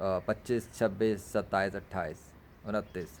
25, 26, 27, 28, 29,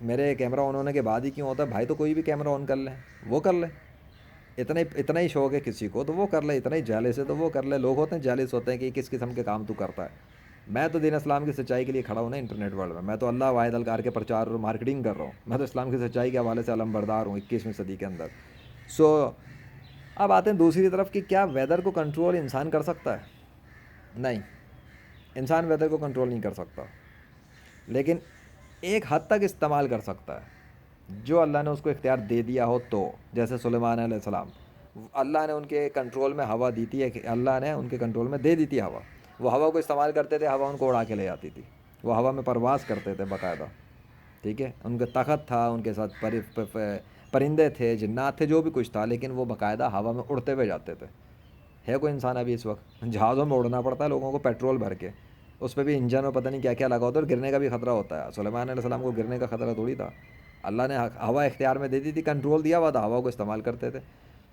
میرے کیمرہ آن ہونے کے بعد ہی کیوں ہوتا ہے بھائی؟ تو کوئی بھی کیمرہ آن کر لیں، وہ کر لیں، اتنا ہی شوق ہے کسی کو تو وہ کر لے، اتنا ہی جالس ہے تو وہ کر لے۔ لوگ ہوتے ہیں جالس ہوتے ہیں کہ کس قسم کے کام تو کرتا ہے۔ میں تو دین اسلام کی سچائی کے لیے کھڑا ہوں نا انٹرنیٹ ورلڈ میں، میں تو اللہ واحد الکار کے پرچار اور مارکیٹنگ کر رہا ہوں، میں تو اسلام کی سچائی کے حوالے سے علم بردار ہوں 21ویں صدی کے اندر۔ سو اب آتے ہیں دوسری طرف کہ کیا ویدر کو کنٹرول انسان کر سکتا ہے؟ نہیں، انسان ویدر کو کنٹرول نہیں کر سکتا، لیکن ایک حد تک استعمال کر سکتا ہے جو اللہ نے اس کو اختیار دے دیا ہو تو۔ جیسے سلیمان علیہ السلام، اللہ نے ان کے کنٹرول میں ہوا دی تھی، اللہ نے ان کے کنٹرول میں دے دی تھی ہوا، وہ ہوا کو استعمال کرتے تھے، ہوا ان کو اڑا کے لے آتی تھی، وہ ہوا میں پرواز کرتے تھے باقاعدہ، ٹھیک ہے، ان کا تخت تھا، ان کے ساتھ پرندے تھے، جنات تھے، جو بھی کچھ تھا، لیکن وہ باقاعدہ ہوا میں اڑتے ہوئے جاتے تھے۔ ہے کوئی انسان ابھی اس وقت جہازوں میں اڑنا پڑتا ہے لوگوں کو پیٹرول بھر کے، اس پہ بھی انجن اور پتہ نہیں کیا کیا لگا ہوتا ہے، اور گرنے کا بھی خطرہ ہوتا ہے۔ سلیمان علیہ السلام کو گرنے کا خطرہ تھوڑی تھا، اللہ نے ہوا اختیار میں دے دی تھی، کنٹرول دیا ہوا تھا، ہوا کو استعمال کرتے تھے۔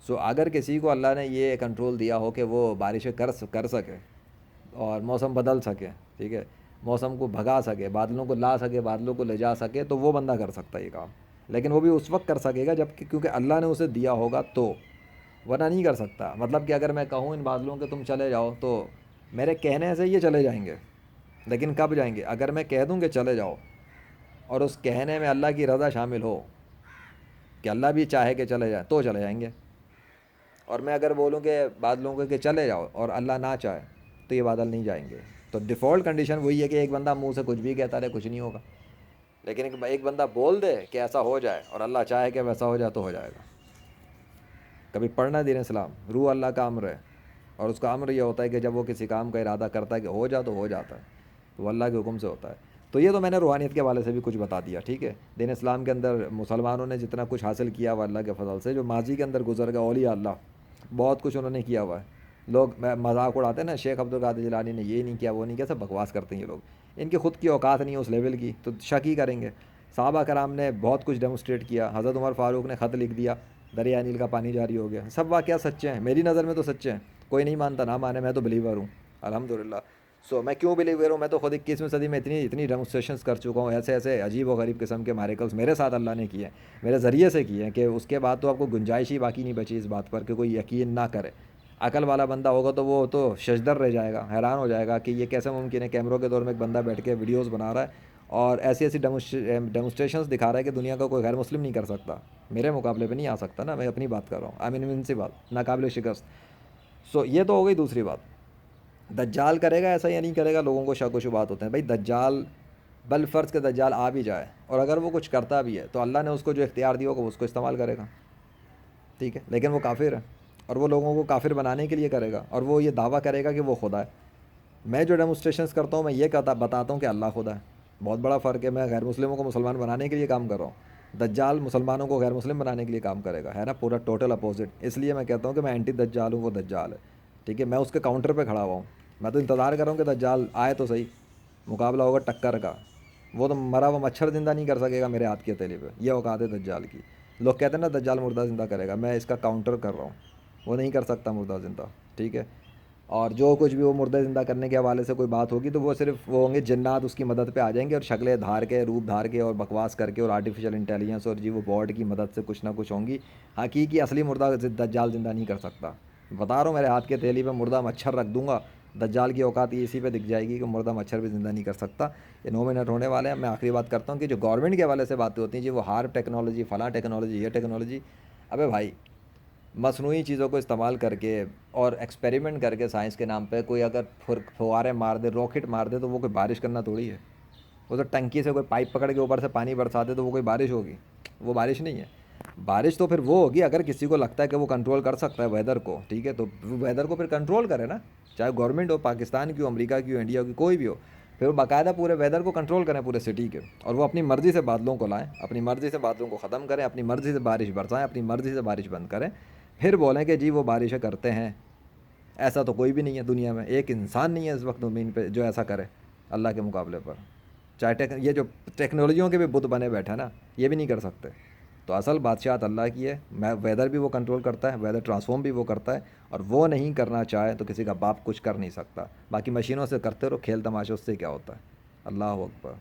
سو اگر کسی کو اللہ نے یہ کنٹرول دیا ہو کہ وہ بارشیں کر سکے اور موسم بدل سکے، ٹھیک ہے، موسم کو بھگا سکے، بادلوں کو لا سکے، بادلوں کو لے جا سکے، تو وہ بندہ کر سکتا ہے یہ کام، لیکن وہ بھی اس وقت کر سکے گا جب کہ کیونکہ اللہ نے اسے دیا ہوگا تو، ورنہ نہیں کر سکتا۔ مطلب کہ اگر میں کہوں ان بادلوں کے تم چلے جاؤ تو میرے کہنے سے یہ چلے جائیں گے، لیکن کب جائیں گے؟ اگر میں کہہ دوں کہ چلے جاؤ اور اس کہنے میں اللہ کی رضا شامل ہو کہ اللہ بھی چاہے کہ چلے جائیں تو چلے جائیں گے، اور میں اگر بولوں کہ بادلوں کو کہ چلے جاؤ اور اللہ نہ چاہے تو یہ بادل نہیں جائیں گے۔ تو ڈیفالٹ کنڈیشن وہی ہے کہ ایک بندہ منہ سے کچھ بھی کہتا رہے، کچھ نہیں ہوگا، لیکن ایک بندہ بول دے کہ ایسا ہو جائے اور اللہ چاہے کہ ویسا ہو جائے تو ہو جائے گا۔ کبھی پڑھنا دین اسلام، روح اللہ کا امر ہے، اور اس کا امر یہ ہوتا ہے کہ جب وہ کسی کام کا ارادہ کرتا ہے کہ ہو جا تو ہو جاتا ہے، تو وہ اللہ کے حکم سے ہوتا ہے۔ تو یہ تو میں نے روحانیت کے حوالے سے بھی کچھ بتا دیا، ٹھیک ہے۔ دین اسلام کے اندر مسلمانوں نے جتنا کچھ حاصل کیا ہوا اللہ کے فضل سے، جو ماضی کے اندر گزر گیا، اولیاء اللہ بہت کچھ انہوں نے کیا ہوا ہے۔ لوگ مذاق اڑاتے ہیں نا، شیخ عبد القادر جیلانی نے یہ نہیں کیا، وہ نہیں کیا، سب بکواس کرتے ہیں یہ لوگ، ان کی خود کی اوقات نہیں ہے اس لیول کی، تو شک ہی کریں گے۔ صحابہ کرام نے بہت کچھ ڈیمونسٹریٹ کیا، حضرت عمر فاروق نے خط لکھ دیا، دریا نیل کا پانی جاری ہو گیا، سب واقعات سچے ہیں، میری نظر میں تو سچے ہیں، کوئی نہیں مانتا نہ مانے، میں تو بلیور ہوں الحمدللہ۔ سو میں کیوں بلیور ہوں؟ میں تو خود 21ویں صدی میں اتنی ڈیمونسٹریشنس کر چکا ہوں، ایسے ایسے عجیب و غریب قسم کے میریکلس میرے ساتھ اللہ نے کیے ہیں، میرے ذریعے سے کیے ہیں، کہ اس کے بعد تو آپ کو گنجائش ہی باقی نہیں بچی اس بات پر کہ کوئی یقین نہ کرے۔ عقل والا بندہ ہوگا تو وہ تو ششدر رہ جائے گا، حیران ہو جائے گا کہ یہ کیسے ممکن ہے، کیمروں کے دور میں ایک بندہ بیٹھ کے ویڈیوز بنا رہا ہے اور ایسی ایسی ڈیمونسٹریشنس دکھا رہا ہے کہ دنیا کا کوئی غیر مسلم نہیں کر سکتا، میرے مقابلے پہ نہیں آ سکتا نا، میں اپنی بات کر رہا ہوں، آئی مین سی بات ناقابل شکست۔ سو یہ تو ہو گئی دوسری بات۔ دجال کرے گا ایسا یا نہیں کرے گا، لوگوں کو شک و شبہات ہوتے ہیں۔ بھائی دجال، بل فرض کے دجال آ بھی جائے اور اگر وہ کچھ کرتا بھی ہے تو اللہ نے اس کو جو اختیار دیا ہوگا وہ اس کو استعمال کرے گا، ٹھیک ہے، لیکن وہ کافر ہے اور وہ لوگوں کو کافر بنانے کے لیے کرے گا، اور وہ یہ دعویٰ کرے گا کہ وہ خدا ہے۔ میں جو ڈیمونسٹریشنس کرتا ہوں میں یہ بتاتا ہوں کہ اللہ خدا ہے، بہت بڑا فرق ہے۔ میں غیر مسلموں کو مسلمان بنانے کے لیے کام کر رہا ہوں، دجال مسلمانوں کو غیر مسلم بنانے کے لیے کام کرے گا، ہے نا، پورا ٹوٹل اپوزٹ۔ اس لیے میں کہتا ہوں کہ میں اینٹی دجال ہوں، وہ دجال ہے، ٹھیک ہے، میں اس کے کاؤنٹر پہ کھڑا ہوا ہوں، میں تو انتظار کر رہا ہوں کہ دجال آئے تو صحیح، مقابلہ ہوگا ٹکر کا، وہ تو مرا ہوا مچھر زندہ نہیں کر سکے گا میرے ہاتھ کی ہتھیلی پہ، یہ اوقات ہے دجال کی۔ لوگ کہتے ہیں نا دجال مردہ زندہ کرے گا، میں اس کا کاؤنٹر کر رہا ہوں، وہ نہیں کر سکتا مردہ زندہ، ٹھیک ہے۔ اور جو کچھ بھی وہ مردہ زندہ کرنے کے حوالے سے کوئی بات ہوگی تو وہ صرف وہ ہوں گے جنات اس کی مدد پہ آ جائیں گے، اور شکلیں دھار کے، روپ دھار کے، اور بکواس کر کے، اور آرٹیفیشیل انٹیلیجنس اور جی وہ بارڈ کی مدد سے کچھ نہ کچھ ہوں گی، حقیقی اصلی مردہ دجال زندہ نہیں کر سکتا۔ بتا رہا ہوں میرے ہاتھ کے تھیلی پہ مردہ مچھر رکھ دوں گا، دجال کی اوقات اسی پہ دکھ جائے گی کہ مردہ مچھر بھی زندہ نہیں کر سکتا۔ یہ 9 منٹ ہونے والے ہیں، میں آخری بات کرتا ہوں کہ جو گورنمنٹ کے حوالے سے باتیں ہوتی ہیں جی وہ ہارپ ٹیکنالوجی، فلاں ٹیکنالوجی، یہ ٹیکنالوجی، ابے بھائی مصنوعی چیزوں کو استعمال کر کے اور ایکسپیریمنٹ کر کے سائنس کے نام پہ کوئی اگر فوارے مار دے، راکٹ مار دے، تو وہ کوئی بارش کرنا تھوڑی ہے، وہ تو ٹنکی سے کوئی پائپ پکڑ کے اوپر سے پانی برسا دے تو وہ کوئی بارش ہوگی؟ وہ بارش نہیں ہے۔ بارش تو پھر وہ ہوگی اگر کسی کو لگتا ہے کہ وہ کنٹرول کر سکتا ہے ویدر کو، ٹھیک ہے، تو وہ ویدر کو پھر کنٹرول کرے نا، چاہے گورنمنٹ ہو، پاکستان کی ہو، امریکہ کی ہو، انڈیا کی، کوئی بھی ہو، پھر وہ باقاعدہ پورے ویدر کو کنٹرول کریں پورے سٹی کے، اور وہ اپنی مرضی سے بادلوں کو لائیں، اپنی مرضی سے بادلوں کو ختم کریں، اپنی مرضی سے بارش برسائیں، اپنی مرضی سے بارش بند کریں، پھر بولیں کہ جی وہ بارشیں کرتے ہیں۔ ایسا تو کوئی بھی نہیں ہے دنیا میں، ایک انسان نہیں ہے اس وقت زمین پہ جو ایسا کرے اللہ کے مقابلے پر، چاہے یہ جو ٹیکنالوجیوں کے بھی بت بنے بیٹھے نا یہ بھی نہیں کر سکتے۔ تو اصل بادشاہت اللہ کی ہے، ویدر بھی وہ کنٹرول کرتا ہے، ویدر ٹرانسفارم بھی وہ کرتا ہے، اور وہ نہیں کرنا چاہے تو کسی کا باپ کچھ کر نہیں سکتا۔ باقی مشینوں سے کرتے رہو کھیل تماشا، اس سے کیا ہوتا ہے؟ اللہ اکبر۔